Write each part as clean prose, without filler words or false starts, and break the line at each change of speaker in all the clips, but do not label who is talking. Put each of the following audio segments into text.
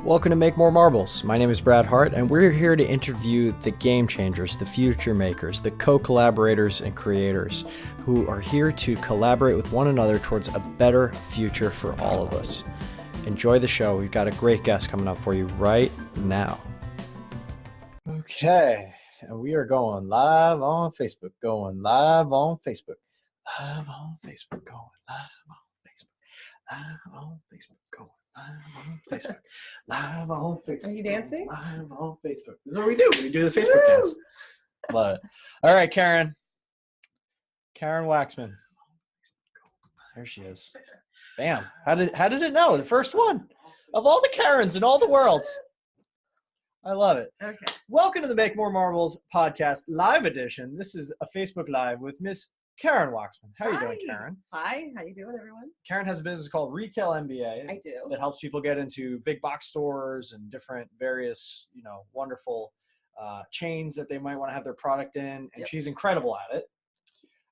Welcome to Make More Marbles. My name is Brad Hart, and we're here to interview the game changers, the future makers, the co-collaborators and creators who are here to collaborate with one another towards a better future for all of us. Enjoy the show. We've got a great guest coming up for you right now. Okay, and we are going live on Facebook, going live on Facebook, live on Facebook, going live on Facebook, live on Facebook, going live on Facebook, live on Facebook.
Are you dancing?
Live on Facebook. This is what we do. We do the Facebook dance. Love it. All right, Karen Waksman. There she is. Bam. How did it know? The first one of all the Karens in all the world. I love it.
Okay.
Welcome to the Make More Marbles podcast live edition. This is a Facebook Live with Miss Karen Waksman. How are you doing, Karen?
Hi. How you doing, everyone?
Karen has a business called RetailMBA.
I do.
That helps people get into big box stores and different various, wonderful chains that they might want to have their product in. And
Yep.
She's incredible at it.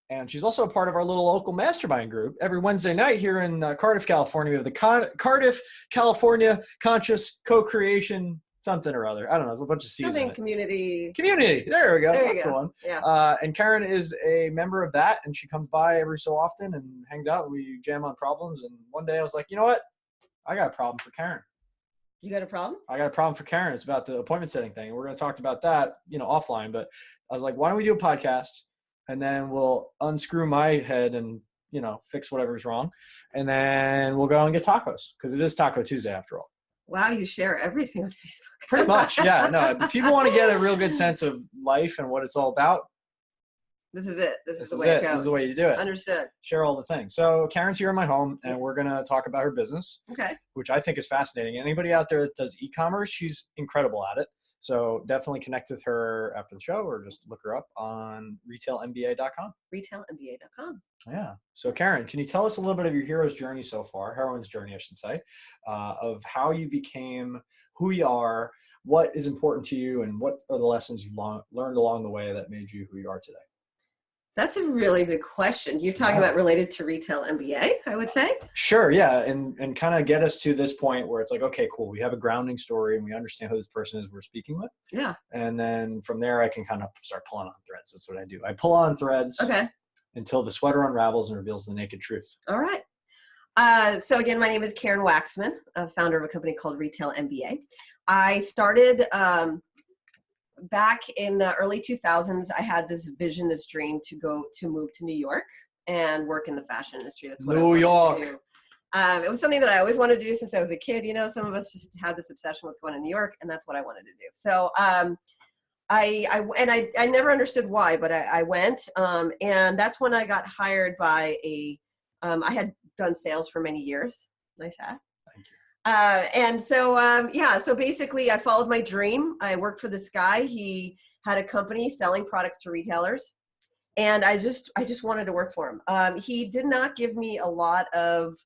And she's also a part of our little local mastermind group. Every Wednesday night here in Cardiff, California, we have the Cardiff, California Conscious Co-Creation something or other. I don't know. There's a bunch of C's in it.
Community.
There we go.
There you
That's
go.
the one.
Yeah.
And Karen is a member of that, and she comes by every so often and hangs out, and we jam on problems. And one day I was like, you know what? I got a problem for Karen.
You got a problem?
I got a problem for Karen. It's about the appointment setting thing. We're going to talk about that, offline. But I was like, why don't we do a podcast? And then we'll unscrew my head and, fix whatever's wrong. And then we'll go and get tacos, because it is Taco Tuesday after all.
Wow, you share everything on Facebook.
Pretty much, yeah. No, if people want to get a real good sense of life and what it's all about,
This is it. This is the
is
way
it.
it goes.
This is the way you do it.
Understood.
Share all the things. So Karen's here in my home, and we're going to talk about her business,
Okay.
which I think is fascinating. Anybody out there that does e-commerce, she's incredible at it. So definitely connect with her after the show, or just look her up on RetailMBA.com.
RetailMBA.com.
Yeah. So Karen, can you tell us a little bit of your hero's journey so far, heroine's journey, I should say, of how you became who you are, what is important to you, and what are the lessons you've learned along the way that made you who you are today?
That's a really big question. You're talking about related to RetailMBA, I would say?
Sure, yeah, and kind of get us to this point where it's like, okay, cool, we have a grounding story and we understand who this person is we're speaking with.
Yeah.
And then from there, I can kind of start pulling on threads. That's what I do. I pull on threads until the sweater unravels and reveals the naked truth.
All right. So again, my name is Karen Waksman, founder of a company called RetailMBA. I started back in the early 2000s. I had this vision, this dream to move to New York and work in the fashion industry. That's what I wanted to do. It was something that I always wanted to do since I was a kid. Some of us just had this obsession with going to New York, and that's what I wanted to do. So I never understood why, but I went, and that's when I got hired by I had done sales for many years. Nice hat.
Thank you.
So basically I followed my dream. I worked for this guy. He had a company selling products to retailers, and I just wanted to work for him. He did not give me a lot of,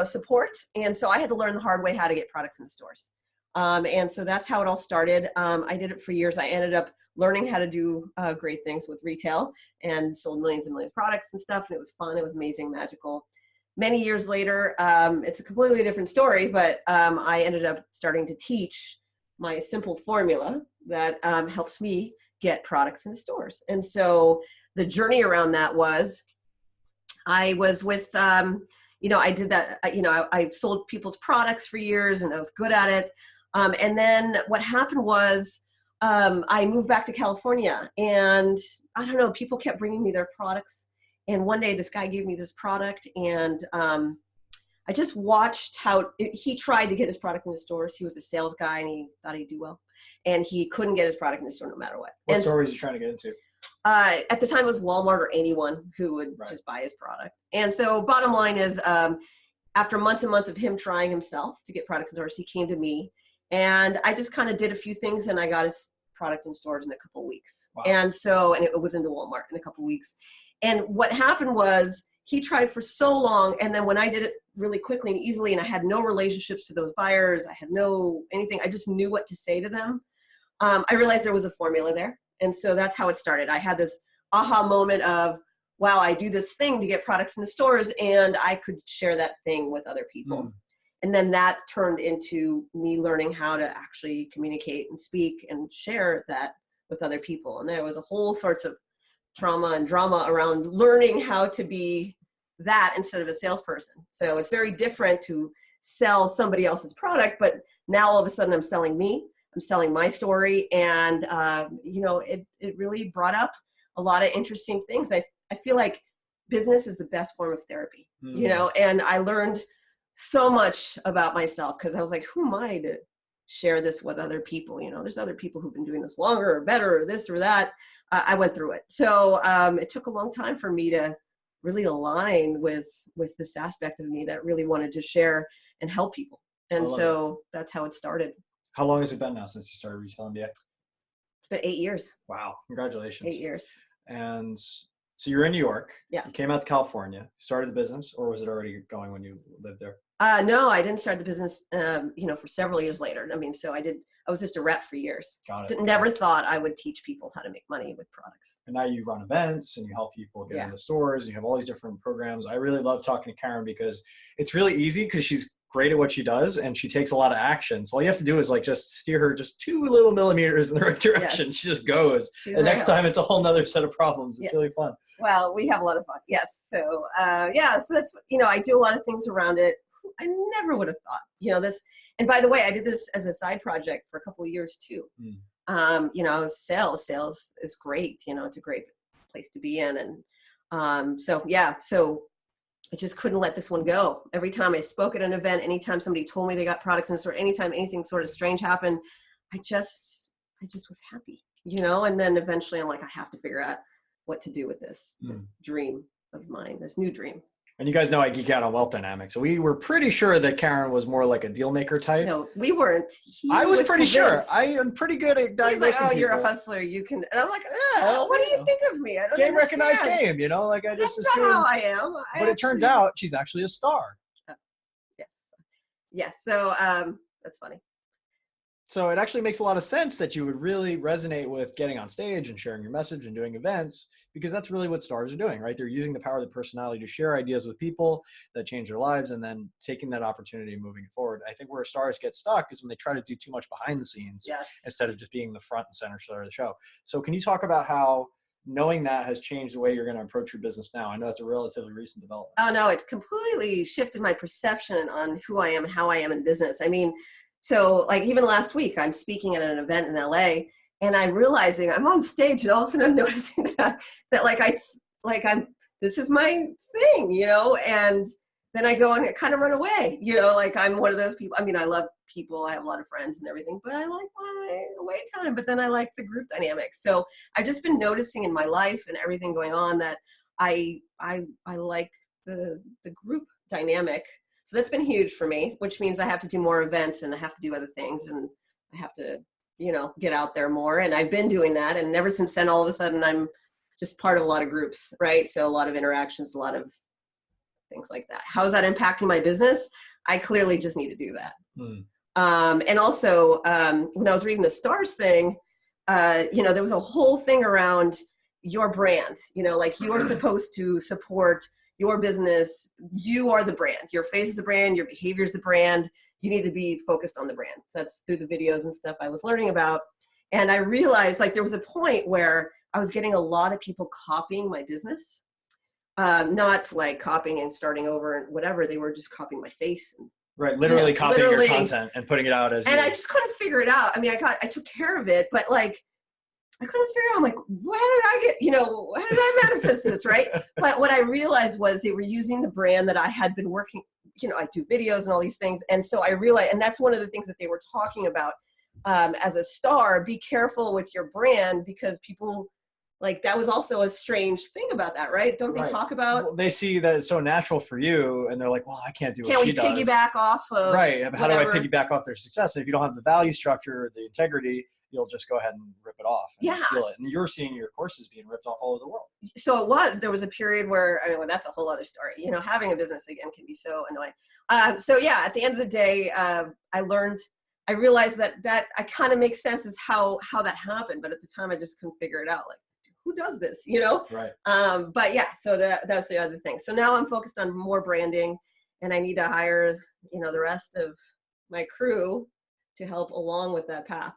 support. And so I had to learn the hard way how to get products in stores. And so that's how it all started. I did it for years. I ended up learning how to do great things with retail and sold millions and millions of products and stuff. And it was fun. It was amazing, magical. Many years later, it's a completely different story, but I ended up starting to teach my simple formula that helps me get products into stores. And so the journey around that was, I was with, I did that, I sold people's products for years and I was good at it. And then what happened was I moved back to California, and I don't know, people kept bringing me their products. And one day this guy gave me this product, and I just watched how he tried to get his product into stores. He was a sales guy and he thought he'd do well, and he couldn't get his product in the store no matter what.
What store was he trying to get into?
At the time it was Walmart or anyone who would just buy his product. And so bottom line is, after months and months of him trying himself to get products in stores, he came to me, and I just kind of did a few things, and I got his product in stores in a couple of weeks. Wow. And it was into Walmart in a couple of weeks. And what happened was he tried for so long, and then when I did it really quickly and easily, and I had no relationships to those buyers, I had no anything, I just knew what to say to them. I realized there was a formula there. And so that's how it started. I had this aha moment of, wow, I do this thing to get products into stores, and I could share that thing with other people. And then that turned into me learning how to actually communicate and speak and share that with other people. And there was a whole sorts of trauma and drama around learning how to be that instead of a salesperson. So it's very different to sell somebody else's product, but now all of a sudden I'm selling me, I'm selling my story. And, it really brought up a lot of interesting things. I feel like business is the best form of therapy, and I learned so much about myself because I was like, who am I to share this with other people? There's other people who've been doing this longer or better or this or that. I went through it. So it took a long time for me to really align with this aspect of me that really wanted to share and help people. And so that's how it started.
How long has it been now since you started RetailMBA?
It's been 8 years.
Wow. Congratulations.
8 years.
And so you're in New York.
Yeah.
You came out to California, started the business, or was it already going when you lived there?
No, I didn't start the business, for several years later. I mean, so I was just a rep for years.
Got it.
Never thought I would teach people how to make money with products.
And now you run events and you help people get into stores. You have all these different programs. I really love talking to Karen because it's really easy because she's great at what she does and she takes a lot of action. So all you have to do is just steer her just 2 little millimeters in the right direction. Yes. She just goes. The next time it's a whole nother set of problems. It's really fun.
Well, we have a lot of fun. Yes. So, so that's, I do a lot of things around it. I never would have thought, this, and by the way, I did this as a side project for a couple of years too. Sales is great. It's a great place to be in. And so I just couldn't let this one go. Every time I spoke at an event, anytime somebody told me they got products in the store, anytime anything sort of strange happened, I just was happy, and then eventually I'm like, I have to figure out what to do with this dream of mine, this new dream.
And you guys know I geek out on wealth dynamics. So we were pretty sure that Karen was more like a deal maker type.
No, we weren't.
I was pretty sure. I am pretty good at diagnosing.
He's like, oh, you're a hustler. You can. And I'm like, what do you think of me? I don't
game
understand.
recognized game. I just
That's not how I am.
But it turns out she's actually a star.
Yes. So that's funny.
So it actually makes a lot of sense that you would really resonate with getting on stage and sharing your message and doing events, because that's really what stars are doing, right? They're using the power of their personality to share ideas with people that change their lives and then taking that opportunity and moving forward. I think where stars get stuck is when they try to do too much behind the scenes instead of just being the front and center star of the show. So can you talk about how knowing that has changed the way you're going to approach your business now? I know that's a relatively recent development.
Oh, no, it's completely shifted my perception on who I am and how I am in business. I mean, so even last week, I'm speaking at an event in LA and I'm realizing I'm on stage and all of a sudden I'm noticing that this is my thing, and then I go and kind of run away, I'm one of those people. I mean, I love people. I have a lot of friends and everything, but I like my away time, but then I like the group dynamic. So I've just been noticing in my life and everything going on that I like the group dynamic. So that's been huge for me, which means I have to do more events and I have to do other things and I have to, get out there more. And I've been doing that. And ever since then, all of a sudden, I'm just part of a lot of groups, right? So a lot of interactions, a lot of things like that. How is that impacting my business? I clearly just need to do that. And also, when I was reading the stars thing, there was a whole thing around your brand, you're supposed to support your business. You are the brand. Your face is the brand. Your behavior is the brand. You need to be focused on the brand. So that's through the videos and stuff I was learning about. And I realized there was a point where I was getting a lot of people copying my business, not copying and starting over and whatever. They were just copying my face. And,
right. Literally copying your content and putting it out as.
And I just couldn't figure it out. I mean, I took care of it, but I couldn't figure out, I'm like, why did I get, how did I manifest this, right? But what I realized was they were using the brand that I had been working, I do videos and all these things. And so I realized, and that's one of the things that they were talking about as a star, be careful with your brand because people, that was also a strange thing about that, right? Don't they talk about?
Well, they see that it's so natural for you and they're like, well, I can't do what she does.
Can't we piggyback off of
Right. How do I piggyback off their success? And if you don't have the value structure or the integrity, you'll just go ahead and rip it off and steal it. And you're seeing your courses being ripped off all over the world.
So there was a period where, that's a whole other story. Having a business again can be so annoying. At the end of the day, I realized that I kind of makes sense as how that happened. But at the time I just couldn't figure it out. Who does this, Right. So that's the other thing. So now I'm focused on more branding and I need to hire the rest of my crew to help along with that path.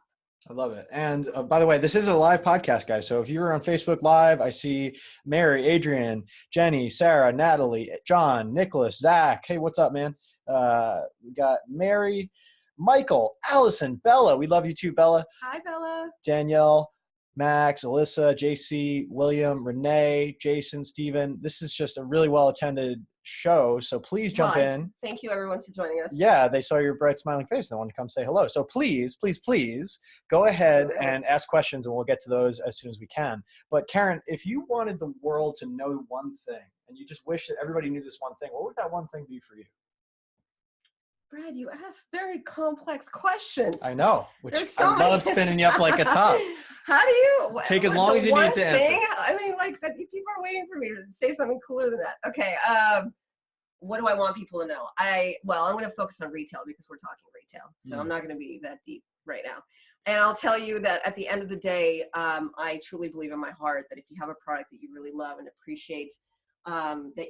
I love it. And by the way, this is a live podcast, guys. So if you're on Facebook Live, I see Mary, Adrian, Jenny, Sarah, Natalie, John, Nicholas, Zach. Hey, what's up, man? We got Mary, Michael, Allison, Bella. We love you too, Bella.
Hi, Bella.
Danielle, Max, Alyssa, JC, William, Renee, Jason, Steven. This is just a really well-attended show, so please jump in.
Thank you, everyone, for joining us.
Yeah, they saw your bright smiling face and they wanted to come say hello. So please, please, please go ahead and ask questions, and we'll get to those as soon as we can. But Karen, if you wanted the world to know one thing, and you just wish that everybody knew this one thing, what would that one thing be for you?
Brad, you ask very complex questions.
I know, which
I
love spinning you up like a top.
How do you
take as long as you need to answer?
I mean, like, people are waiting for me to say something cooler than that. Okay. What do I want people to know? I'm going to focus on retail because we're talking retail. So I'm not going to be that deep right now. And I'll tell you that at the end of the day, I truly believe in my heart that if you have a product that you really love and appreciate, that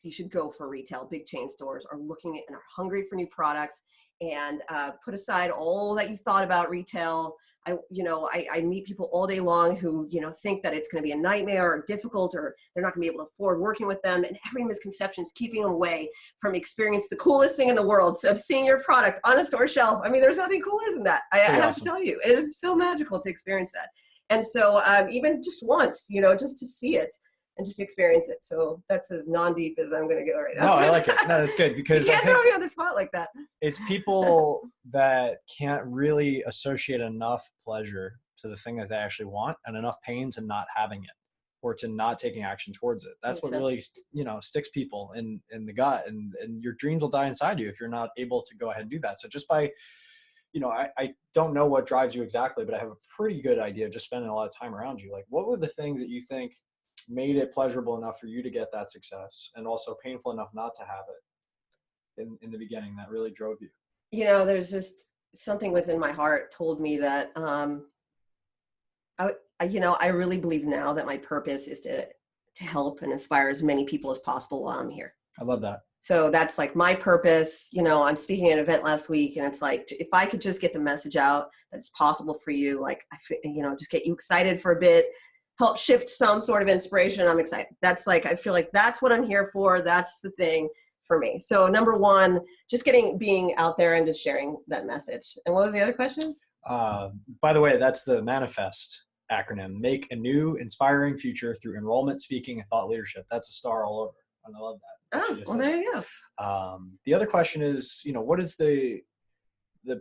you should go for retail. Big chain stores are looking at and are hungry for new products, and put aside all that you thought about retail. I meet people all day long who, think that it's going to be a nightmare or difficult, or they're not going to be able to afford working with them. And every misconception is keeping them away from experience the coolest thing in the world of seeing your product on a store shelf. I mean, there's nothing cooler than that. I have to tell you, it is so magical to experience that. And so even just once, just to see it and just experience it. So that's as non-deep as I'm going to go right now.
No, I like it. No, that's good, because
you can't throw me on the spot like that.
It's people that can't really associate enough pleasure to the thing that they actually want, and enough pain to not having it or to not taking action towards it. That's what really, sticks people in the gut, and your dreams will die inside you if you're not able to go ahead and do that. So just by, I don't know what drives you exactly, but I have a pretty good idea of just spending a lot of time around you. Like, what were the things that you think made it pleasurable enough for you to get that success, and also painful enough not to have it in the beginning, that really drove you?
There's just something within my heart told me that, I really believe now that my purpose is to help and inspire as many people as possible while I'm here.
I love that.
So that's like my purpose. I'm speaking at an event last week, and it's like, if I could just get the message out that it's possible for you, like, just get you excited for a bit, help shift some sort of inspiration, I'm excited. That's like, I feel like that's what I'm here for. That's the thing for me. So number one, just being out there and just sharing that message. And what was the other question?
By the way, that's the MANIFEST acronym. Make a new, inspiring future through enrollment, speaking, and thought leadership. That's a star all over. And I love that.
Oh, well, there you go.
The other question is, what is the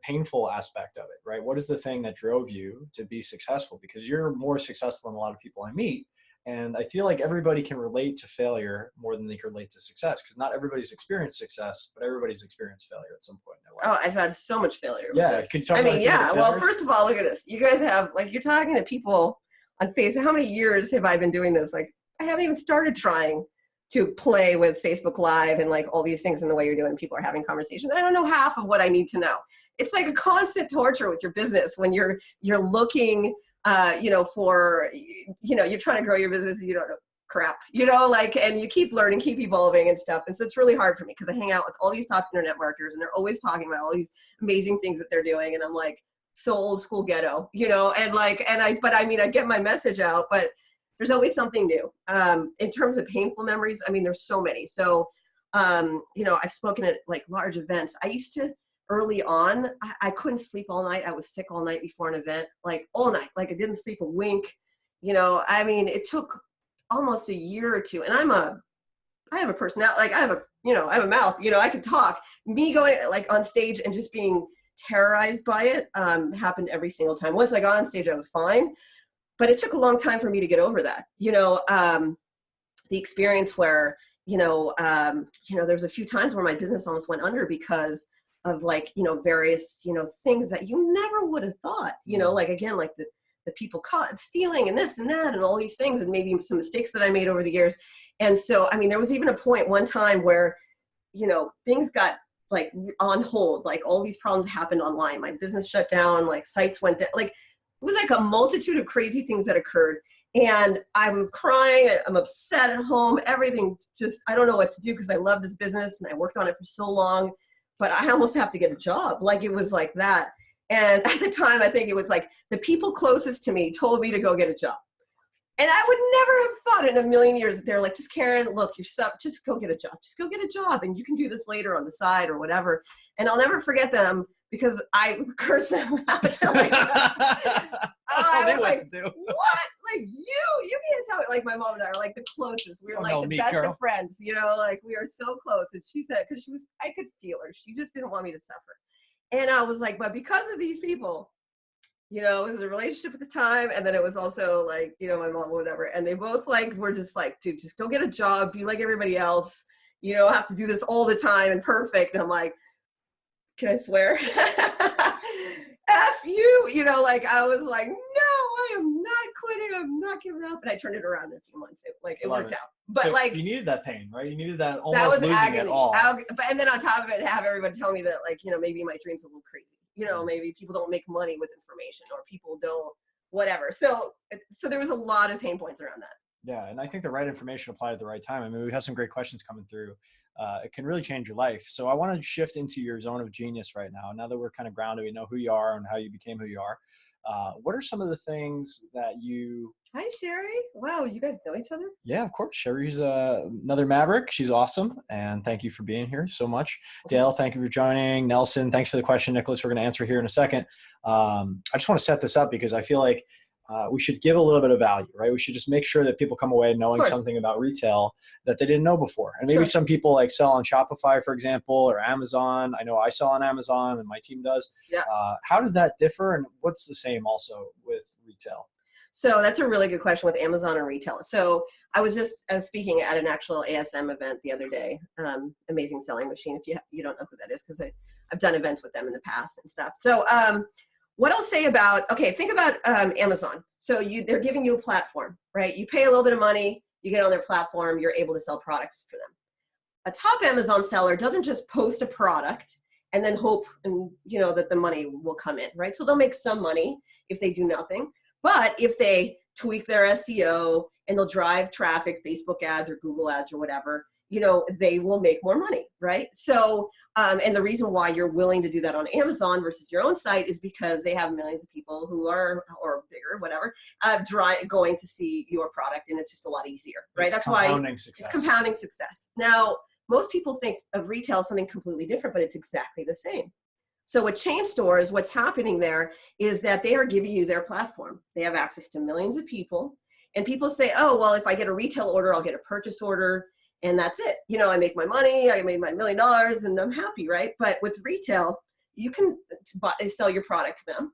painful aspect of it, right? What is the thing that drove you to be successful? Because you're more successful than a lot of people I meet. And I feel like everybody can relate to failure more than they can relate to success, because not everybody's experienced success, but everybody's experienced failure at some point in their life.
Oh, I've had so much failure.
Yeah. Can you talk about
Well, first of all, look at this. You guys have, like, you're talking to people on Facebook. How many years have I been doing this? Like, I haven't even started trying to play with Facebook Live and like all these things in the way you're doing. People are having conversations. I don't know half of what I need to know. It's like a constant torture with your business when you're looking, for, you're trying to grow your business and you don't know crap, and you keep learning, keep evolving and stuff. And so it's really hard for me because I hang out with all these top internet marketers and they're always talking about all these amazing things that they're doing. And I'm like, so old school ghetto, I get my message out, but there's always something new. In terms of painful memories, there's so many. So, I've spoken at like large events. I used to, early on, I couldn't sleep all night. I was sick all night before an event, like all night. Like I didn't sleep a wink. It took almost a year or two. And I have a personality, like I have a mouth, I can talk. Me going like on stage and just being terrorized by it happened every single time. Once I got on stage, I was fine. But it took a long time for me to get over that. The experience where, there's a few times where my business almost went under because of like, various, things that you never would have thought, like, again, like the people caught stealing and this and that and all these things, and maybe some mistakes that I made over the years. And so, there was even a point one time where, things got like on hold, like all these problems happened online. My business shut down, like sites went down, like, it was like a multitude of crazy things that occurred. And I'm crying. I'm upset at home. Everything just, I don't know what to do because I love this business and I worked on it for so long. but I almost have to get a job. Like it was like that. And at the time, I think it was like the people closest to me told me to go get a job. And I would never have thought in a million years that they're like, just Karen, look, just go get a job. Just go get a job and you can do this later on the side or whatever. And I'll never forget them because I cursed them out. Like,
Tell me what to do.
What? Like you can't tell me. Like my mom and I are like the closest. We were like the best of friends, you know, like we are so close. And she said, because I could feel her. She just didn't want me to suffer. And I was like, but because of these people, you know, it was a relationship at the time. And then it was also like, you know, my mom, whatever. And they both like, were just like, dude, just go get a job. Be like everybody else. You don't have to do this all the time and perfect. And I'm like, can I swear? F you, you know, like I was like, no, I am not quitting. I'm not giving up. And I turned it around in a few months. It worked out. But so
like, you needed that pain, right? You needed that almost that was losing agony. It all.
And then on top of it, have everybody tell me that, like, you know, maybe my dream's a little crazy. You know, maybe people don't make money with information or people don't whatever. So there was a lot of pain points around that.
Yeah. And I think the right information applied at the right time. I mean, we have some great questions coming through. It can really change your life. So I want to shift into your zone of genius right now that we're kind of grounded, we know who you are and how you became who you are. What are some of the things that you...
Hi, Sherry. Wow, you guys know each other?
Yeah, of course. Sherry's another Maverick. She's awesome. And thank you for being here so much. Dale, thank you for joining. Nelson, thanks for the question. Nicholas, we're going to answer here in a second. I just want to set this up because I feel like we should give a little bit of value, right? We should just make sure that people come away knowing something about retail that they didn't know before. And maybe some people like sell on Shopify, for example, or Amazon. I know I sell on Amazon and my team does.
Yeah.
How does that differ? And what's the same also with retail?
So that's a really good question with Amazon and retail. So I was speaking at an actual ASM event the other day, Amazing Selling Machine, if you don't know who that is, because I've done events with them in the past and stuff. So what I'll say think about Amazon. So they're giving you a platform, right? You pay a little bit of money, you get on their platform, you're able to sell products for them. A top Amazon seller doesn't just post a product and then hope that the money will come in, right? So they'll make some money if they do nothing. But if they tweak their SEO and they'll drive traffic, Facebook ads or Google ads or whatever, they will make more money, right? So, and the reason why you're willing to do that on Amazon versus your own site is because they have millions of people who are, or bigger, whatever, going to see your product, and it's just a lot easier, right? That's why it's compounding success. Now, most people think of retail as something completely different, but it's exactly the same. So with chain stores, what's happening there is that they are giving you their platform. They have access to millions of people, and people say, oh, well, if I get a retail order, I'll get a purchase order, and that's it. I make my money, I made my $1 million, and I'm happy, right? But with retail, you can sell your product to them,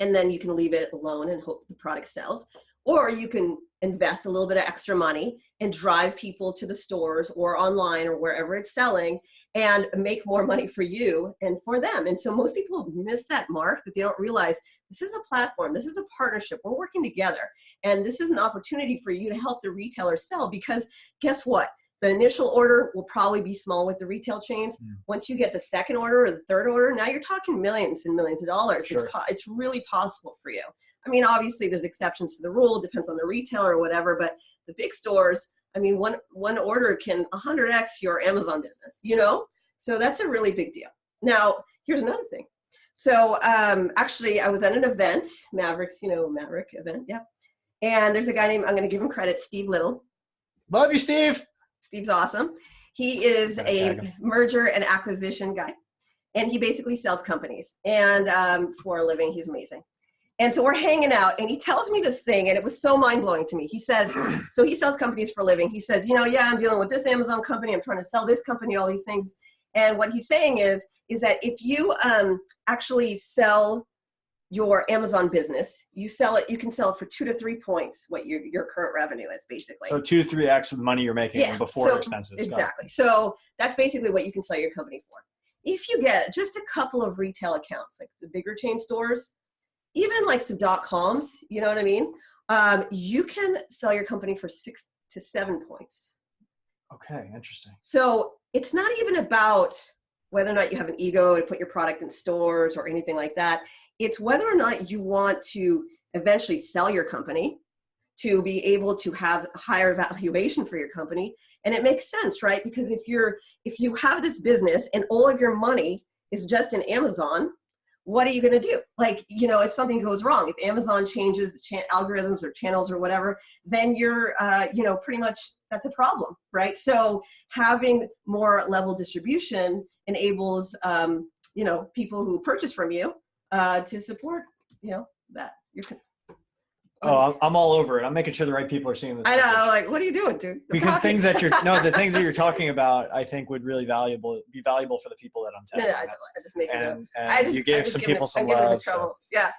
and then you can leave it alone and hope the product sells. Or you can invest a little bit of extra money and drive people to the stores or online or wherever it's selling and make more money for you and for them. And so most people miss that mark, that they don't realize this is a platform, this is a partnership, we're working together. And this is an opportunity for you to help the retailer sell, because guess what? The initial order will probably be small with the retail chains. Once you get the second order or the third order, now you're talking millions and millions of dollars. Sure. It's really possible for you. I mean, obviously there's exceptions to the rule, depends on the retailer or whatever, but the big stores, I mean, one order can 100x your Amazon business, So that's a really big deal. Now, here's another thing. So actually I was at an event, Maverick event, yeah. And there's a guy named, I'm going to give him credit, Steve Little.
Love you, Steve.
Steve's awesome. He is a merger and acquisition guy, and he basically sells companies. And for a living, he's amazing. And so we're hanging out, and he tells me this thing, and it was so mind-blowing to me. He says, so he sells companies for a living. He says, I'm dealing with this Amazon company. I'm trying to sell this company, all these things. And what he's saying is that if you actually sell your Amazon business, you can sell it for 2 to 3 points what your current revenue is, basically.
So 2 to 3x of the money you're making before expenses.
Exactly. So that's basically what you can sell your company for. If you get just a couple of retail accounts, like the bigger chain stores, even like some .coms, you know what I mean? You can sell your company for 6 to 7 points.
Okay, interesting.
So it's not even about whether or not you have an ego to put your product in stores or anything like that. It's whether or not you want to eventually sell your company to be able to have a higher valuation for your company. And it makes sense, right? Because if you have this business and all of your money is just in Amazon, what are you going to do? Like, if something goes wrong, if Amazon changes the algorithms or channels or whatever, then you're, pretty much that's a problem, right? So having more level distribution enables, people who purchase from you to support, that.
Oh, I'm all over it. I'm making sure the right people are seeing this.
I know, like, what are you doing, dude?
Because the things that you're talking about, I think would really be valuable for the people that I'm telling.
Yeah, I just make it.
And you gave some people some love. So,
yeah.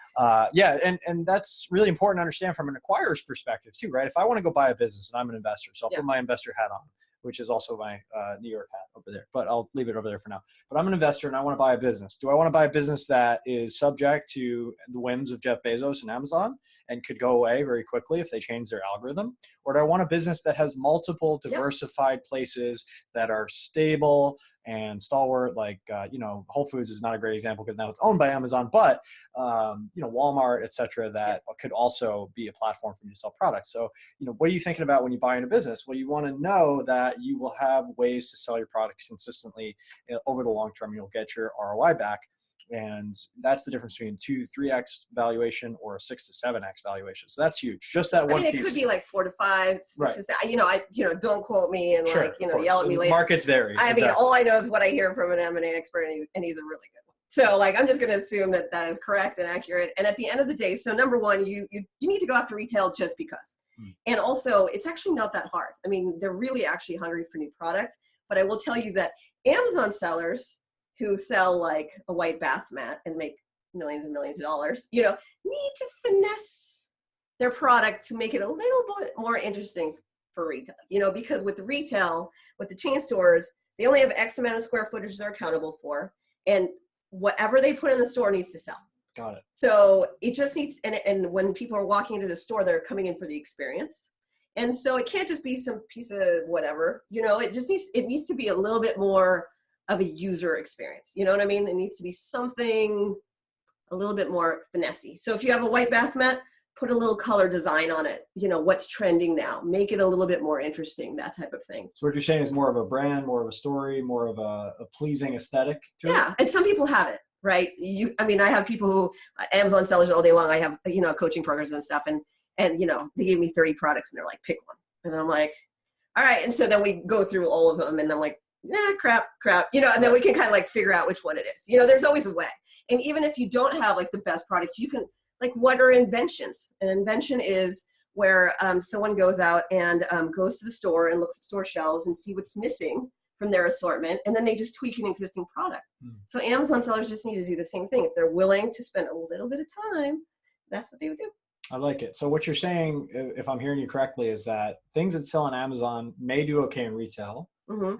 And that's really important to understand from an acquirer's perspective too, right? If I want to go buy a business and I'm an investor, so I'll put my investor hat on, which is also my New York hat over there, but I'll leave it over there for now. But I'm an investor and I want to buy a business. Do I want to buy a business that is subject to the whims of Jeff Bezos and Amazon and could go away very quickly if they change their algorithm? Or do I want a business that has multiple diversified places that are stable and stalwart, like, Whole Foods is not a great example because now it's owned by Amazon, but, Walmart, et cetera, that could also be a platform for you to sell products. So, what are you thinking about when you buy in a business? Well, you want to know that you will have ways to sell your products consistently over the long term. You'll get your ROI back. And that's the difference between 2-3x valuation or a 6 to 7x valuation. So that's huge. Just that one piece.
It could be like 4 to 5, 6
right.
to 7. Don't quote me and yell at me later.
Markets vary.
I mean, all I know is what I hear from an M&A expert, and he's a really good one. So I'm just going to assume that is correct and accurate. And at the end of the day, so number one, you need to go after retail just because. And also, it's actually not that hard. I mean, they're really actually hungry for new products. But I will tell you that Amazon sellers who sell like a white bath mat and make millions and millions of dollars, need to finesse their product to make it a little bit more interesting for retail, because with retail, with the chain stores, they only have X amount of square footage they're accountable for, and whatever they put in the store needs to sell.
Got it.
So it just needs, and when people are walking into the store, they're coming in for the experience. And so it can't just be some piece of whatever, it needs to be a little bit more of a user experience. You know what I mean? It needs to be something a little bit more finessey. So if you have a white bath mat, put a little color design on it. What's trending now, make it a little bit more interesting, that type of thing.
So what you're saying is more of a brand, more of a story, more of a pleasing aesthetic to it?
Yeah, and some people have it, right? I have people who, Amazon sellers all day long, I have, coaching programs and stuff, and they gave me 30 products and they're like, pick one. And I'm like, all right. And so then we go through all of them and I'm like, crap, and then we can kind of like figure out which one it is. There's always a way. And even if you don't have like the best product, you can, like, what are inventions? An invention is where someone goes out and goes to the store and looks at store shelves and see what's missing from their assortment, and then they just tweak an existing product. So Amazon sellers just need to do the same thing. If they're willing to spend a little bit of time, that's what they would do.
I like it. So what you're saying, if I'm hearing you correctly, is that things that sell on Amazon may do okay in retail,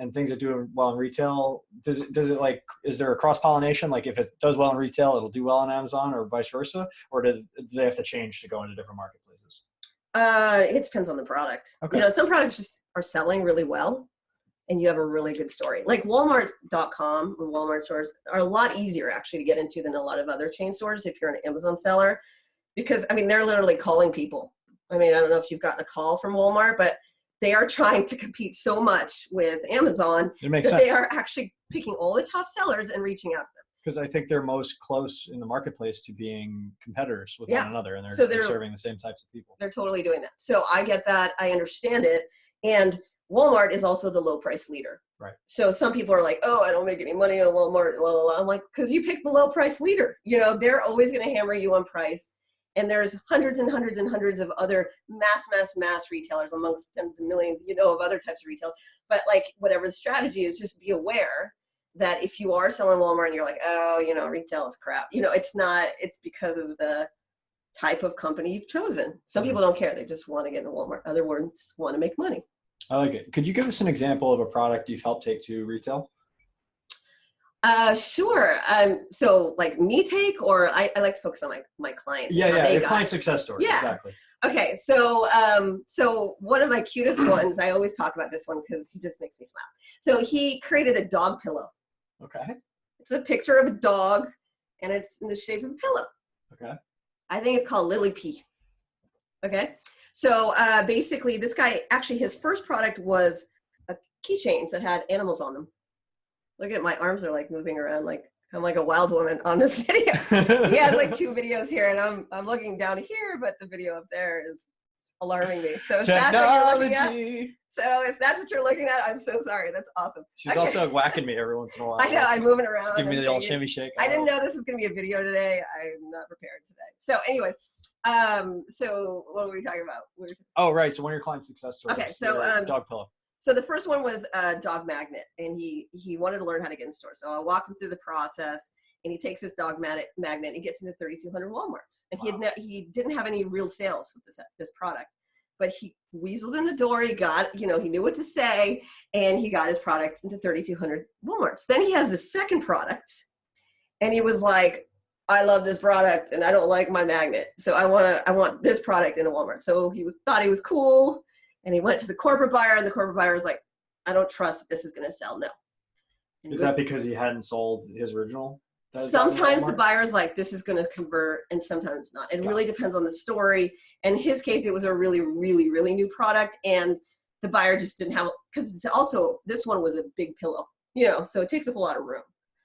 and things that do well in retail, does it like, is there a cross-pollination? Like if it does well in retail, it'll do well on Amazon, or vice versa? Or do they have to change to go into different marketplaces?
It depends on the product.
Okay.
Some products just are selling really well and you have a really good story. Like Walmart.com and Walmart stores are a lot easier actually to get into than a lot of other chain stores if you're an Amazon seller, because they're literally calling people. I don't know if you've gotten a call from Walmart, but they are trying to compete so much with Amazon that they are actually picking all the top sellers and reaching out to them.
Because I think they're most close in the marketplace to being competitors with one another, and they're serving the same types of people.
They're totally doing that. So I get that. I understand it. And Walmart is also the low price leader.
Right.
So some people are like, oh, I don't make any money on Walmart. Blah, blah, blah. I'm like, because you picked the low price leader. They're always going to hammer you on price. And there's hundreds and hundreds and hundreds of other mass retailers amongst tens of millions, of other types of retail. But like whatever the strategy is, just be aware that if you are selling Walmart and you're like, oh, retail is crap. It's not, it's because of the type of company you've chosen. Some people don't care. They just want to get in Walmart. Other ones want to make money.
I like it. Could you give us an example of a product you've helped take to retail?
Sure. So like me take, or I like to focus on my clients.
Your client success story. Yeah. Exactly.
Okay. So one of my cutest ones, I always talk about this one because he just makes me smile. So he created a dog pillow.
Okay.
It's a picture of a dog and it's in the shape of a pillow.
Okay.
I think it's called Lily P. Okay. So basically, this guy, actually, his first product was a keychains that had animals on them. Look at my arms are like moving around like I'm like a wild woman on this video. He has like 2 videos here, and I'm looking down here, but the video up there is alarming me. So if that's what you're looking at, so if that's what you're looking at, I'm so sorry. That's awesome.
She's also whacking me every once in a while.
I know, I'm moving around.
She's giving me the old shimmy shake.
I didn't know this was going to be a video today. I'm not prepared today. So anyways, so what were we talking about?
Oh, right. So one of your client success stories.
Okay, so
dog pillow.
So the first one was a dog magnet, and he wanted to learn how to get in stores. So I walked him through the process, and he takes this dog magnet and he gets into 3,200 Walmarts. And
Wow.
he didn't have any real sales with this product, but he weaseled in the door. He got, he knew what to say, and he got his product into 3,200 Walmarts. Then he has the second product, and he was like, I love this product, and I don't like my magnet, so I want this product in a Walmart. So thought he was cool. And he went to the corporate buyer, and the corporate buyer was like, I don't trust that this is going to sell. No.
Is that because he hadn't sold his original?
Sometimes the buyer's like, this is going to convert, and sometimes it's not. It really depends on the story. In his case, it was a really, really, really new product, and the buyer just didn't have, because also this one was a big pillow, so it takes up a lot of room.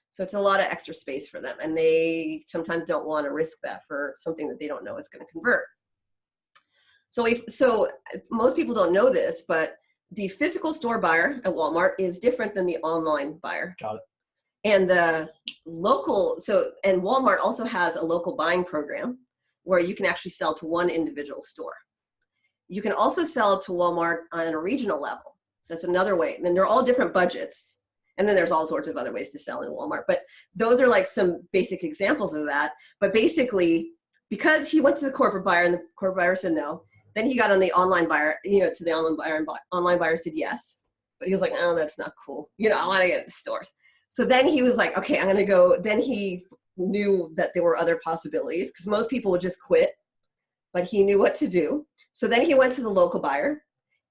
So it's a lot of extra space for them, and they sometimes don't want to risk that for something that they don't know is going to convert. So most people don't know this, but the physical store buyer at Walmart is different than the online buyer.
Got it.
And the local, and Walmart also has a local buying program where you can actually sell to one individual store. You can also sell to Walmart on a regional level. So that's another way. And then they're all different budgets. And then there's all sorts of other ways to sell in Walmart. But those are like some basic examples of that. But basically, because he went to the corporate buyer and the corporate buyer said no, then he got on the online buyer, to the online buyer, and online buyer said yes. But he was like, oh, that's not cool. I want to get into stores. So then he was like, okay, I'm going to go. Then he knew that there were other possibilities, because most people would just quit, but he knew what to do. So then he went to the local buyer,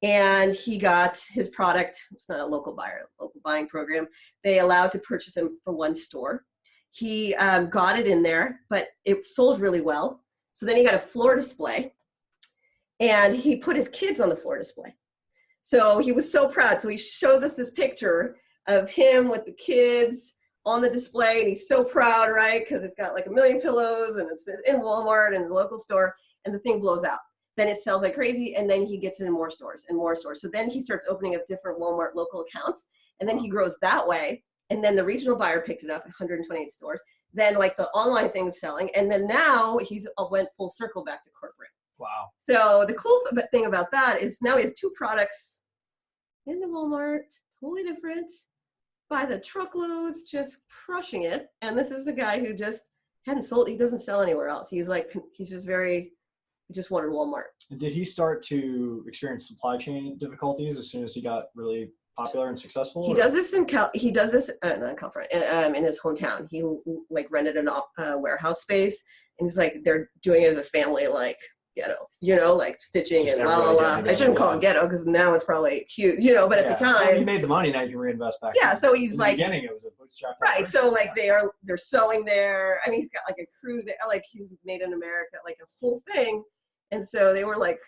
and he got his product. It's not a local buyer, local buying program. They allowed to purchase him from one store. He got it in there, but it sold really well. So then he got a floor display. And he put his kids on the floor display. So he was so proud. So he shows us this picture of him with the kids on the display. And he's so proud, right? Because it's got like 1 million pillows, and it's in Walmart and the local store, and the thing blows out. Then it sells like crazy, and then he gets it in more stores and more stores. So then he starts opening up different Walmart local accounts, and then he grows that way. And then the regional buyer picked it up at 128 stores. Then like the online thing is selling. And then now he's went full circle back to corporate.
Wow.
So the cool thing about that is now he has 2 products in the Walmart, totally different, by the truckloads, just crushing it. And this is a guy who just hadn't sold, he doesn't sell anywhere else. He's just he just wanted Walmart.
And did he start to experience supply chain difficulties as soon as he got really popular and successful?
He does this in not in California, in his hometown. He like rented a warehouse space, and he's like, they're doing it as a family, like ghetto, like stitching just and la la la. I shouldn't call it ghetto because now it's probably huge, but at the time,
well, he made the money. Now you can reinvest back.
Yeah, so he's like,
in the beginning it was a bootstrap.
Right, so like they're sewing there. I mean, he's got like a crew there, like he's made in America, like a whole thing, and so they were like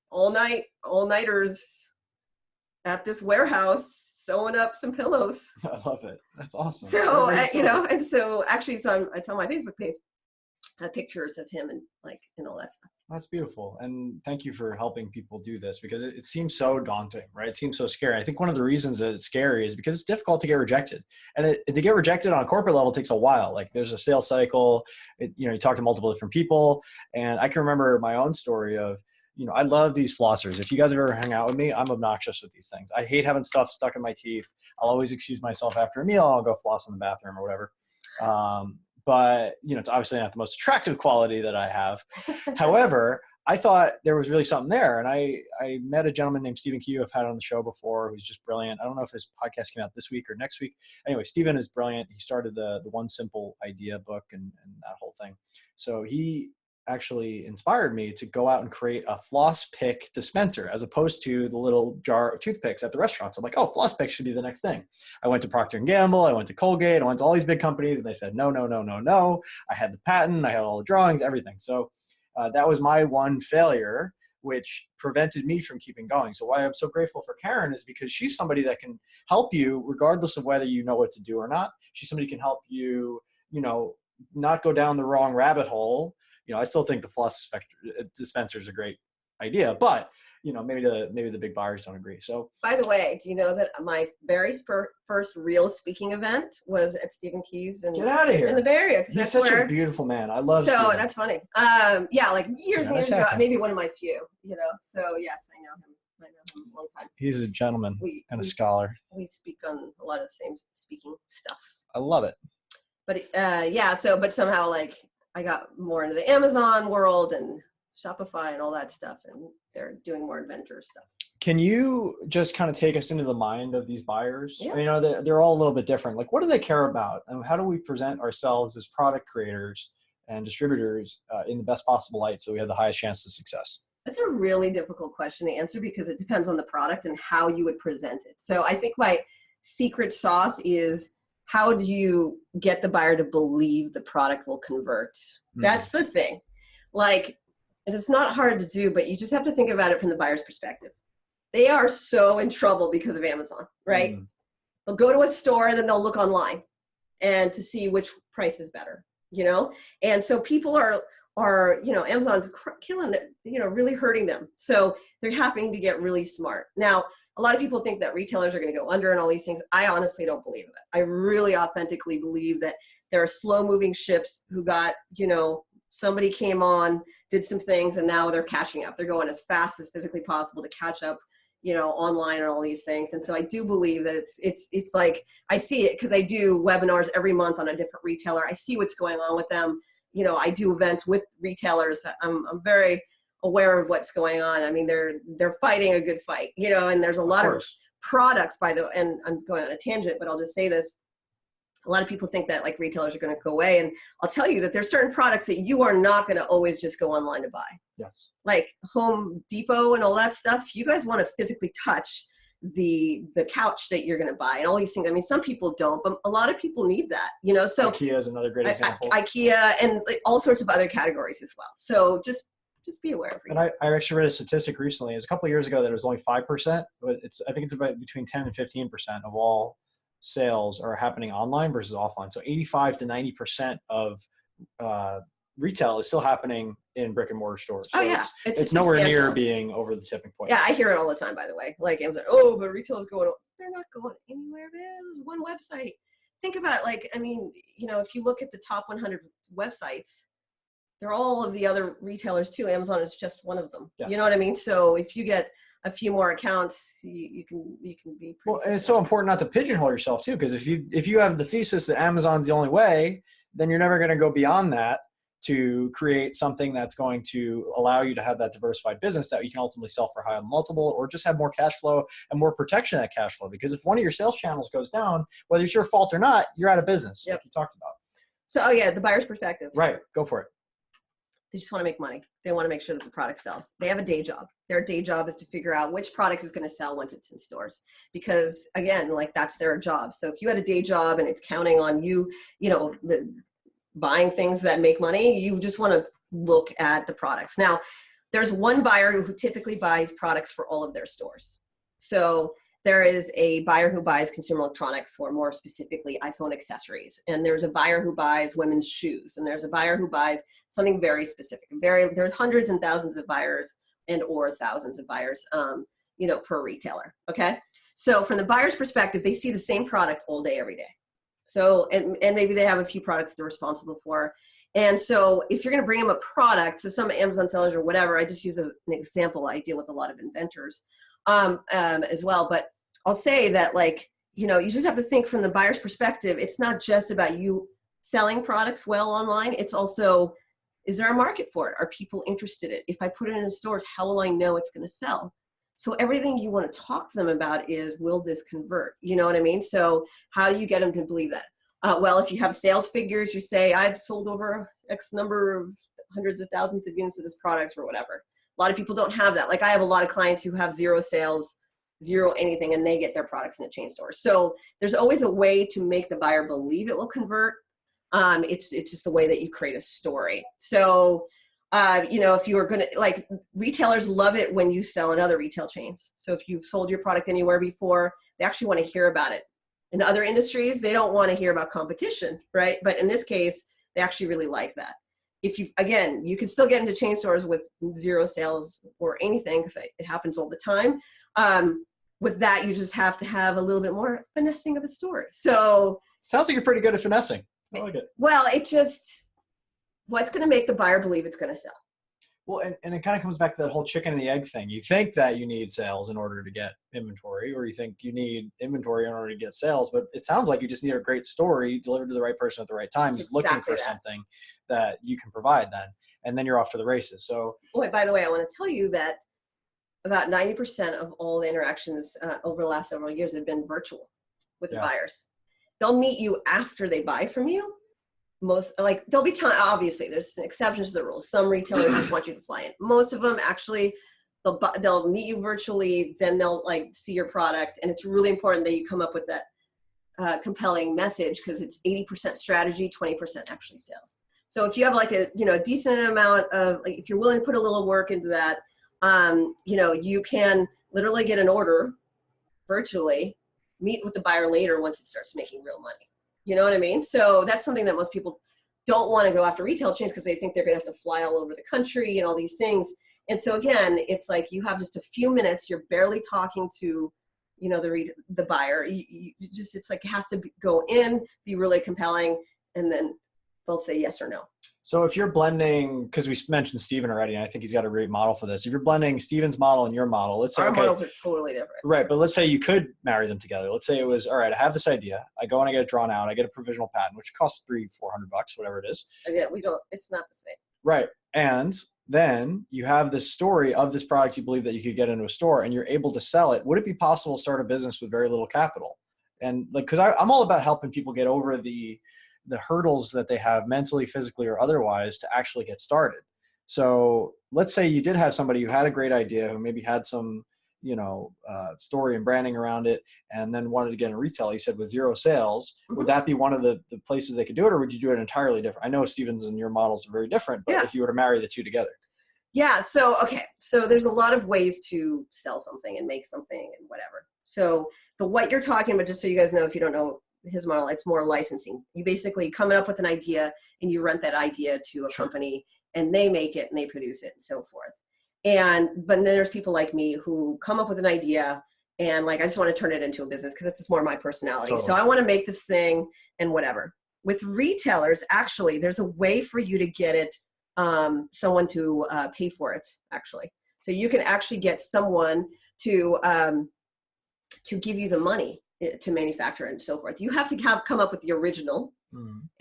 all-nighters at this warehouse sewing up some pillows.
I love it. That's awesome.
So and so actually, it's on my Facebook page. Had pictures of him and all that stuff.
That's beautiful. And thank you for helping people do this, because it seems so daunting, right? It seems so scary. I think one of the reasons that it's scary is because it's difficult to get rejected. And to get rejected on a corporate level takes a while. Like there's a sales cycle, you talk to multiple different people. And I can remember my own story of, I love these flossers. If you guys have ever hung out with me, I'm obnoxious with these things. I hate having stuff stuck in my teeth. I'll always excuse myself after a meal. I'll go floss in the bathroom or whatever. But, it's obviously not the most attractive quality that I have. However, I thought there was really something there. And I met a gentleman named Stephen Q. I've had on the show before, who's just brilliant. I don't know if his podcast came out this week or next week. Anyway, Stephen is brilliant. He started the One Simple Idea book and that whole thing. So he actually inspired me to go out and create a floss pick dispenser as opposed to the little jar of toothpicks at the restaurants. I'm like, oh, floss picks should be the next thing. I went to Procter & Gamble. I went to Colgate. I went to all these big companies, and they said, no, no, no, no, no. I had the patent. I had all the drawings, everything. So that was my one failure. which prevented me from keeping going. So why I'm so grateful for Karen is because she's somebody that can help you regardless of whether you know what to do or not. She's somebody who can help you, not go down the wrong rabbit hole. I still think the floss dispenser is a great idea, but maybe the big buyers don't agree. So,
by the way, do you know that my very first real speaking event was at Stephen Key's
get out of here
in the Bay Area?
He's such a beautiful man. I love.
So
Stephen.
That's funny. Yeah, like years and years ago, maybe one of my few. So yes, I know him. I know him a long time.
He's a gentleman and a scholar.
We speak on a lot of the same speaking stuff.
I love it.
But yeah, but somehow like I got more into the Amazon world and Shopify and all that stuff, and they're doing more adventure stuff.
Can you just kind of take us into the mind of these buyers?
Yeah.
They're all a little bit different. Like, what do they care about, and how do we present ourselves as product creators and distributors in the best possible light so we have the highest chance of success?
That's a really difficult question to answer because it depends on the product and how you would present it. So I think my secret sauce is, how do you get the buyer to believe the product will convert? That's the thing. Like, and it's not hard to do, but you just have to think about it from the buyer's perspective. They are so in trouble because of Amazon, right? They'll go to a store and then they'll look online and to see which price is better, And so people are Amazon's killing it, really hurting them. So they're having to get really smart. Now, a lot of people think that retailers are going to go under and all these things. I honestly don't believe that. I really authentically believe that there are slow moving ships who got, somebody came on, did some things, and now they're catching up. They're going as fast as physically possible to catch up, online and all these things. And so I do believe that it's like, I see it because I do webinars every month on a different retailer. I see what's going on with them. I do events with retailers. I'm very aware of what's going on. I mean, they're fighting a good fight, and there's a lot of products and I'm going on a tangent, but I'll just say this. A lot of people think that like retailers are going to go away. And I'll tell you that there's certain products that you are not going to always just go online to buy.
Yes.
Like Home Depot and all that stuff. You guys want to physically touch the couch that you're going to buy and all these things. I mean, some people don't, but a lot of people need that, so
IKEA is another great example.
IKEA and all sorts of other categories as well. So just be aware of it.
And I actually read a statistic recently. It was a couple of years ago that it was only 5%, but I think it's about between 10 and 15% of all sales are happening online versus offline. So 85 to 90% of retail is still happening in brick and mortar stores. So it's nowhere near being over the tipping point.
Yeah, I hear it all the time, by the way. Like Amazon, but retail is going, they're not going anywhere. There's one website. Think about if you look at the top 100 websites, they're all of the other retailers too. Amazon is just one of them. Yes. You know what I mean? So if you get a few more accounts, you can be
well. And it's so important not to pigeonhole yourself too, because if you have the thesis that Amazon's the only way, then you're never going to go beyond that to create something that's going to allow you to have that diversified business that you can ultimately sell for higher multiple, or just have more cash flow and more protection of that cash flow. Because if one of your sales channels goes down, whether it's your fault or not, you're out of business. Like you talked about.
So the buyer's perspective.
Right. Go for it.
They just want to make money. They want to make sure that the product sells. They have a day job. Their day job is to figure out which product is going to sell once it's in stores. Because again, that's their job. So if you had a day job and it's counting on you, buying things that make money, you just want to look at the products. Now, there's one buyer who typically buys products for all of their stores. So there is a buyer who buys consumer electronics, or more specifically iPhone accessories. And there's a buyer who buys women's shoes. And there's a buyer who buys something very specific. There's hundreds and thousands of buyers or thousands of buyers, per retailer. Okay. So from the buyer's perspective, they see the same product all day, every day. So, and maybe they have a few products they're responsible for. And so if you're going to bring them a product, so some Amazon sellers or whatever, I just use an example. I deal with a lot of inventors as well. But I'll say that you just have to think from the buyer's perspective. It's not just about you selling products well online. It's also, is there a market for it? Are people interested in it? If I put it in stores, how will I know it's going to sell? So everything you want to talk to them about is, will this convert? You know what I mean? So how do you get them to believe that? Well, if you have sales figures, you say, I've sold over X number of hundreds of thousands of units of this product or whatever. A lot of people don't have that. Like I have a lot of clients who have zero sales, zero anything, and they get their products in a chain store. So there's always a way to make the buyer believe it will convert. It's just the way that you create a story. So If you are going to, like, retailers love it when you sell in other retail chains. So if you've sold your product anywhere before, they actually want to hear about it. In other industries, they don't want to hear about competition, right? But in this case, they actually really like that. Again, you can still get into chain stores with 0 sales or anything, because it happens all the time. With that, you just have to have a little bit more finessing of a story. So
sounds like you're pretty good at finessing. I like it.
Well, what's going to make the buyer believe it's going to sell?
Well, and it kind of comes back to that whole chicken and the egg thing. You think that you need sales in order to get inventory, or you think you need inventory in order to get sales, but it sounds like you just need a great story delivered to the right person at the right time who's looking for something that you can provide then, and then you're off to the races. So,
by the way, I want to tell you that about 90% of all the interactions over the last several years have been virtual with the buyers. They'll meet you after they buy from you. There'll be time, obviously there's exceptions to the rules. Some retailers just want you to fly in. Most of them actually, they'll meet you virtually, then they'll see your product. And it's really important that you come up with that compelling message, because it's 80% strategy, 20% actually sales. So if you have a decent amount of, if you're willing to put a little work into that, you can literally get an order virtually, meet with the buyer later once it starts making real money. You know what I mean? So that's something that most people don't want to go after retail chains, because they think they're going to have to fly all over the country and all these things. And so again, it's like you have just a few minutes. You're barely talking to, the buyer. It's like it has to go in, be really compelling, and then they'll say yes or no.
So if you're blending, because we mentioned Steven already, and I think he's got a great model for this. If you're blending Steven's model and your model, let's say
our models are totally different.
Right, but let's say you could marry them together. Let's say it was, all right, I have this idea. I go and I get it drawn out. I get a provisional patent, which costs $300-400, whatever it is.
Yeah, it's not the same.
Right, and then you have this story of this product you believe that you could get into a store, and you're able to sell it. Would it be possible to start a business with very little capital? And because I'm all about helping people get over the hurdles that they have mentally, physically, or otherwise to actually get started. So let's say you did have somebody who had a great idea, who maybe had some, story and branding around it, and then wanted to get in retail. You said with 0 sales, would that be one of the places they could do it, or would you do it entirely different? I know Steven's and your models are very different, but if you were to marry the two together.
Yeah. So there's a lot of ways to sell something and make something and whatever. So what you're talking about, just so you guys know, if you don't know his model, it's more licensing. You basically come up with an idea and you rent that idea to a company, and they make it and they produce it and so forth. But then there's people like me who come up with an idea and I just want to turn it into a business, because it's just more my personality. Totally. So I want to make this thing and whatever. With retailers, actually, there's a way for you to get it, someone to pay for it, actually. So you can actually get someone to give you the money to manufacture and so forth. You have to come up with the original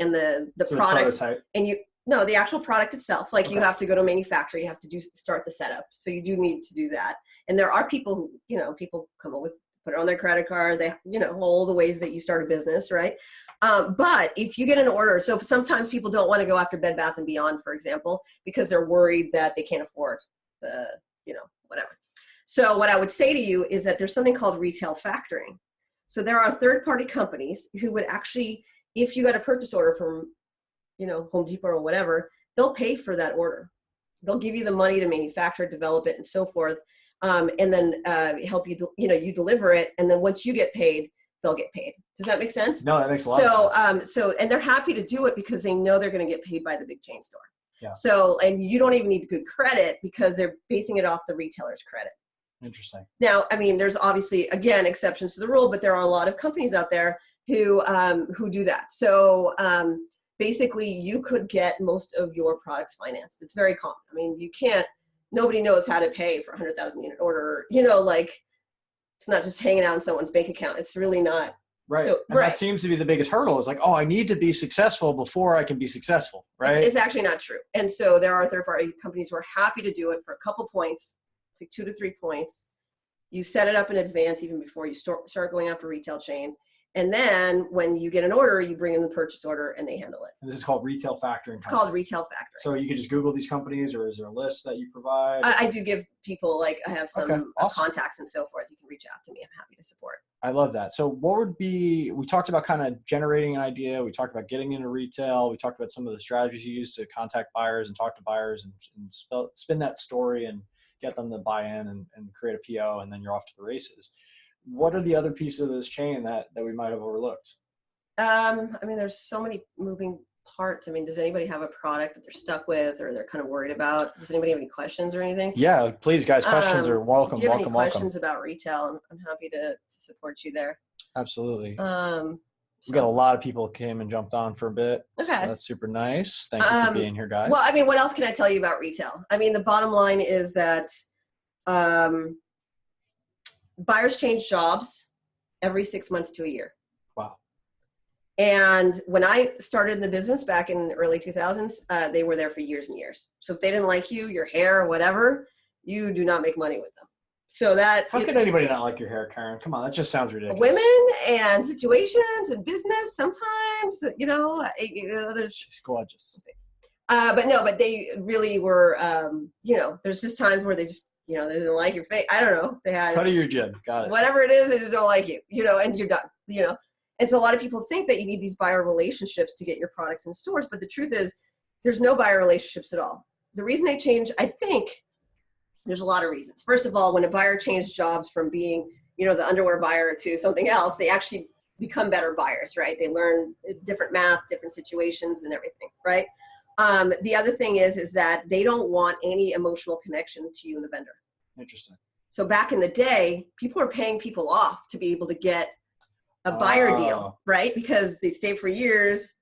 and the product, and the actual product itself. You have to go to a manufacturer, you have to start the setup. So you do need to do that. And there are people who, people come up with, put it on their credit card, they, all the ways that you start a business, right? But if you get an order, so sometimes people don't want to go after Bed Bath & Beyond, for example, because they're worried that they can't afford the, whatever. So what I would say to you is that there's something called retail factoring. So there are third-party companies who would actually, if you got a purchase order from, Home Depot or whatever, they'll pay for that order. They'll give you the money to manufacture, develop it, and so forth, and then help you, you deliver it. And then once you get paid, they'll get paid. Does that make sense?
No, that makes a lot of sense.
And they're happy to do it because they know they're going to get paid by the big chain store.
Yeah.
So, and you don't even need good credit because they're basing it off the retailer's credit.
Interesting.
Now, there's obviously, again, exceptions to the rule, but there are a lot of companies out there who do that. So basically, you could get most of your products financed. It's very common. Nobody knows how to pay for a 100,000 unit order. It's not just hanging out in someone's bank account. It's really not.
Right. So, that seems to be the biggest hurdle is I need to be successful before I can be successful. Right.
It's actually not true. And so there are third-party companies who are happy to do it for a couple points. It's like 2 to 3 points. You set it up in advance even before you start going after retail chains. And then when you get an order, you bring in the purchase order and they handle it.
And this is called retail factoring.
It's called retail factoring.
So you can just Google these companies, or is there a list that you provide?
I do give people, I have some contacts and so forth. You can reach out to me. I'm happy to support.
I love that. So what would be, we talked about kind of generating an idea. We talked about getting into retail. We talked about some of the strategies you use to contact buyers and talk to buyers and spin that story and get them to buy in and create a PO, and then you're off to the races. What are the other pieces of this chain that we might have overlooked?
I mean, there's so many moving parts. I mean, does anybody have a product that they're stuck with or they're kind of worried about? Does anybody have any questions or anything?
Yeah, please, guys. Questions are welcome.
If you have
welcome.
any questions about retail, I'm happy to support you there.
Absolutely.
So.
We got a lot of people came and jumped on for a bit.
Okay.
So that's super nice. Thank you for being here, guys.
Well, I mean, what else can I tell you about retail? I mean, the bottom line is that buyers change jobs every 6 months to a year.
Wow.
And when I started in the business back in the early 2000s, they were there for years and years. So if they didn't like you, your hair, or whatever, you do not make money with them. So that
how could anybody not like your hair, Karen? Come on, that just sounds ridiculous.
Women and situations and business sometimes, there's.
She's gorgeous.
But they really were, there's just times where they just, they didn't like your face. I don't know. They had
cut of your jib. Got it.
Whatever it is, they just don't like you, and you're done, And so a lot of people think that you need these buyer relationships to get your products in stores. But the truth is there's no buyer relationships at all. The reason they change, I think there's a lot of reasons. First of all, when a buyer changed jobs from being, the underwear buyer to something else, they actually become better buyers, right? They learn different math, different situations and everything, right? The other thing is that they don't want any emotional connection to you and the vendor.
Interesting.
So back in the day, people were paying people off to be able to get a buyer deal, right? Because they stay for years.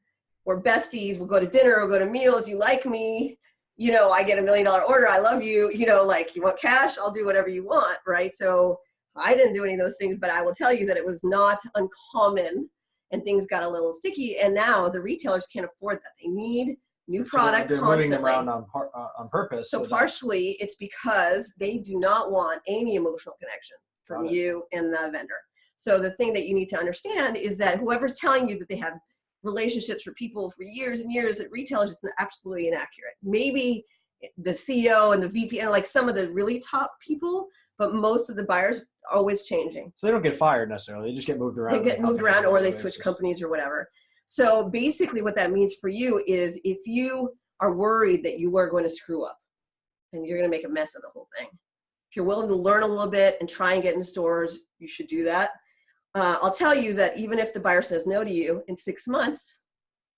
We're besties. We'll go to dinner. We'll go to meals. You like me. I get $1 million order. I love you. You want cash? I'll do whatever you want, right? So I didn't do any of those things, but I will tell you that it was not uncommon and things got a little sticky. And now the retailers can't afford that. They need new product
they're
constantly.
Moving them around on purpose.
So partially it's because they do not want any emotional connection from you and the vendor. So the thing that you need to understand is that whoever's telling you that they have relationships for people for years and years at retailers is absolutely inaccurate. Maybe the CEO and the VP and like some of the really top people, but most of the buyers are always changing.
So they don't get fired necessarily. They just get moved around.
They get moved around or they switch companies or whatever. So basically what that means for you is if you are worried that you are going to screw up and you're going to make a mess of the whole thing, if you're willing to learn a little bit and try and get in stores, you should do that. I'll tell you that even if the buyer says no to you in 6 months,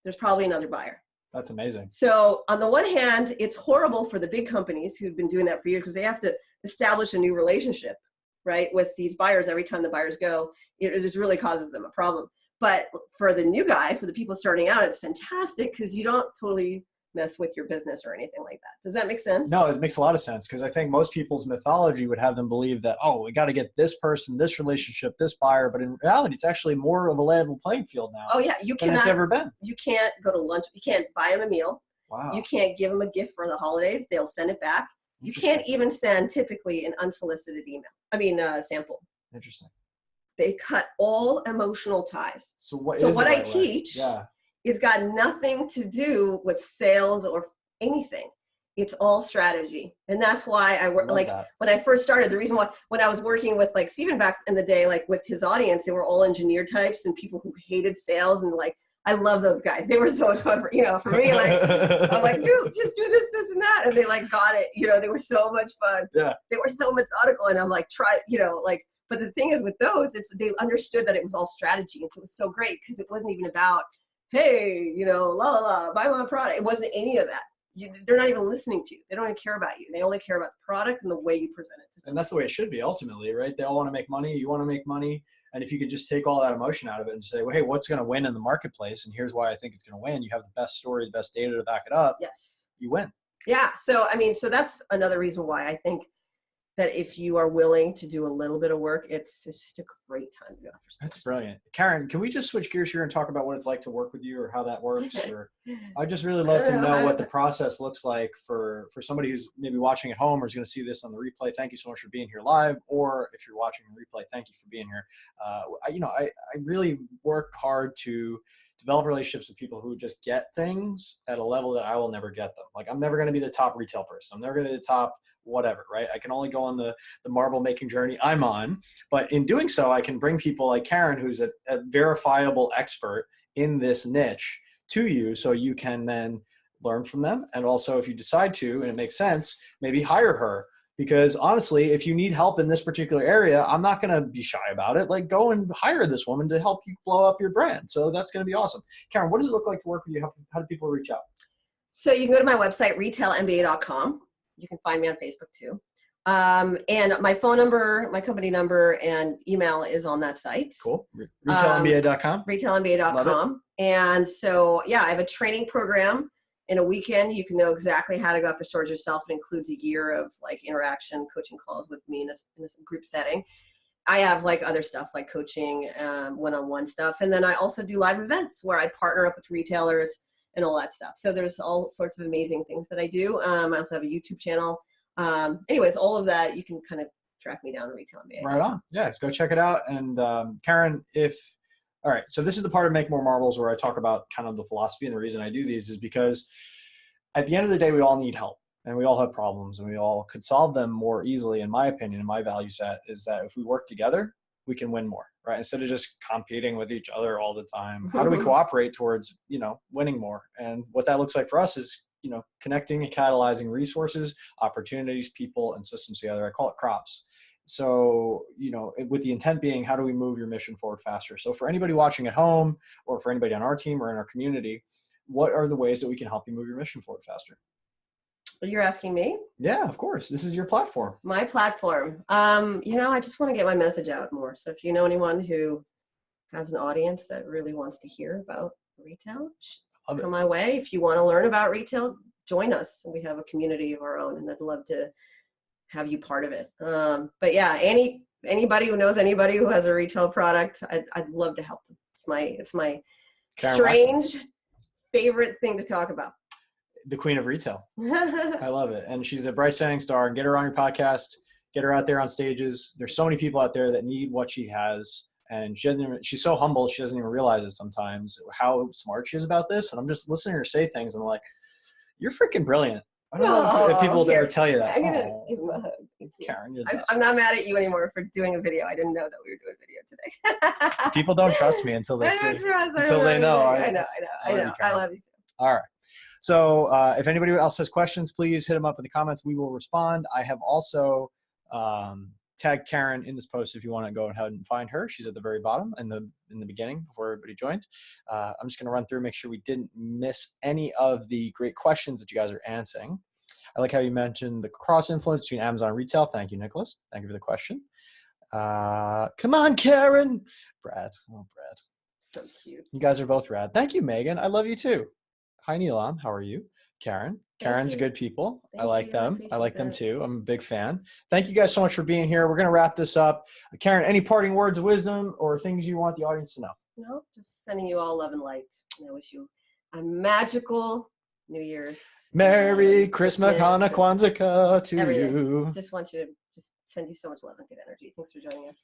there's probably another buyer.
That's amazing.
So on the one hand, it's horrible for the big companies who've been doing that for years because they have to establish a new relationship, right, with these buyers every time the buyers go. It just really causes them a problem. But for the new guy, for the people starting out, it's fantastic because you don't totally mess with your business or anything like that. Does that make sense?
No, it makes a lot of sense because I think most people's mythology would have them believe that, we got to get this person, this relationship, this buyer. But in reality, it's actually more of a level playing field now.
Oh, yeah.
Than it's ever been.
You can't go to lunch. You can't buy them a meal.
Wow.
You can't give them a gift for the holidays. They'll send it back. You can't even send typically an unsolicited sample.
Interesting.
They cut all emotional ties.
So what
I teach it's got nothing to do with sales or anything. It's all strategy. And that's why I work when I first started, the reason why when I was working with like Steven back in the day, like with his audience, they were all engineer types and people who hated sales. And like, I love those guys. They were so much fun for me, like, I'm like, dude, just do this and that. And they like got it, they were so much fun. Yeah. They were so methodical. And I'm like, but the thing is with those, they understood that it was all strategy. And so it was so great because it wasn't even about, hey, buy my product. It wasn't any of that. They're not even listening to you. They don't even care about you. They only care about the product and the way you present it to them.
And that's the way it should be ultimately, right? They all want to make money. You want to make money. And if you could just take all that emotion out of it and say, well, hey, what's going to win in the marketplace? And here's why I think it's going to win. You have the best story, the best data to back it up.
Yes.
You win.
Yeah. So that's another reason why I think that if you are willing to do a little bit of work, it's just a great time to go after stores.
That's brilliant. Karen, can we just switch gears here and talk about what it's like to work with you or how that works? Or I'd just really love to know what the process looks like for somebody who's maybe watching at home or is going to see this on the replay. Thank you so much for being here live. Or if you're watching the replay, thank you for being here. I really work hard to develop relationships with people who just get things at a level that I will never get them. Like, I'm never going to be the top retail person. I'm never going to be the top whatever, right? I can only go on the marble making journey I'm on. But in doing so, I can bring people like Karen, who's a verifiable expert in this niche, to you, so you can then learn from them. And also, if you decide to, and it makes sense, maybe hire her. Because honestly, if you need help in this particular area, I'm not going to be shy about it. Like, go and hire this woman to help you blow up your brand. So that's going to be awesome. Karen, what does it look like to work with you? How do people reach out?
So you can go to my website, RetailMBA.com. You can find me on Facebook too. And my phone number, my company number, and email is on that site.
Cool. RetailMBA.com.
RetailMBA.com. And so, yeah, I have a training program. In a weekend, you can know exactly how to go off the shores yourself. It includes a year of like interaction, coaching calls with me in a group setting. I have like other stuff like coaching, one-on-one stuff. And then I also do live events where I partner up with retailers and all that stuff. So there's all sorts of amazing things that I do. I also have a YouTube channel. Anyways, all of that, you can kind of track me down on RetailMBA.
Right on. Yeah, go check it out. And Karen, all right, so this is the part of Make More Marbles where I talk about kind of the philosophy, and the reason I do these is because at the end of the day, we all need help and we all have problems and we all could solve them more easily. In my opinion, and my value set is that if we work together, we can win more, right? Instead of just competing with each other all the time, how do we cooperate towards, winning more? And what that looks like for us is, connecting and catalyzing resources, opportunities, people, and systems together. I call it crops. So, with the intent being, how do we move your mission forward faster? So for anybody watching at home, or for anybody on our team or in our community, what are the ways that we can help you move your mission forward faster?
You're asking me?
Yeah, of course. This is your platform.
My platform. I just want to get my message out more. So if you know anyone who has an audience that really wants to hear about retail, come my way. If you want to learn about retail, join us. We have a community of our own, and I'd love to have you part of it. But yeah, anybody who knows anybody who has a retail product, I'd love to help them. It's my
Karen
strange
Waksman.
Favorite thing to talk about.
The queen of retail. I love it. And she's a bright shining star. And get her on your podcast, get her out there on stages. There's so many people out there that need what she has. And she's so humble, she doesn't even realize it sometimes how smart she is about this. And I'm just listening to her say things, and I'm like, you're freaking brilliant. I don't know if people ever tell you that.
I'm gonna give him a hug.
Karen,
I'm not mad at you anymore for doing a video. I didn't know that we were doing a video today.
People don't trust me until they see. Until they know.
I know. I love you too.
All right. So if anybody else has questions, please hit them up in the comments. We will respond. I have also tagged Karen in this post if you want to go ahead and find her. She's at the very bottom in the beginning before everybody joined. I'm just going to run through, make sure we didn't miss any of the great questions that you guys are answering. I like how you mentioned the cross influence between Amazon and retail. Thank you, Nicholas. Thank you for the question. Come on, Karen. Brad. Oh, Brad.
So cute.
You guys are both rad. Thank you, Megan. I love you too. Hi, Neelam. How are you? Karen. Karen's good people. I like them. I like them too. I'm a big fan. Thank you guys so much for being here. We're going to wrap this up. Karen, any parting words of wisdom or things you want the audience to know?
No, just sending you all love and light. And I wish you a magical New Year's.
Merry Christmas, Hanukkah, Kwanzaa to you.
Just want you to just send you so much love and good energy. Thanks for joining us.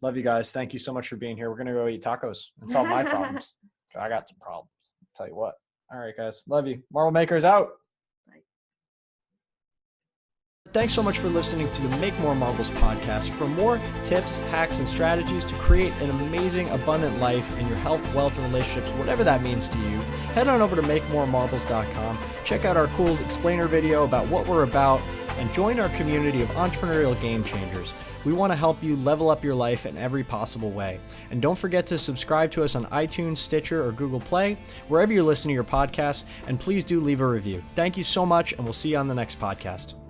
Love you guys. Thank you so much for being here. We're going to go eat tacos and solve my problems. I got some problems. I'll tell you what. All right, guys. Love you. Marble Makers out. Thanks so much for listening to the Make More Marbles podcast. For more tips, hacks, and strategies to create an amazing, abundant life in your health, wealth, and relationships, whatever that means to you, head on over to MakeMoreMarbles.com. Check out our cool explainer video about what we're about, and join our community of entrepreneurial game changers. We want to help you level up your life in every possible way. And don't forget to subscribe to us on iTunes, Stitcher, or Google Play, wherever you listen to your podcasts, and please do leave a review. Thank you so much, and we'll see you on the next podcast.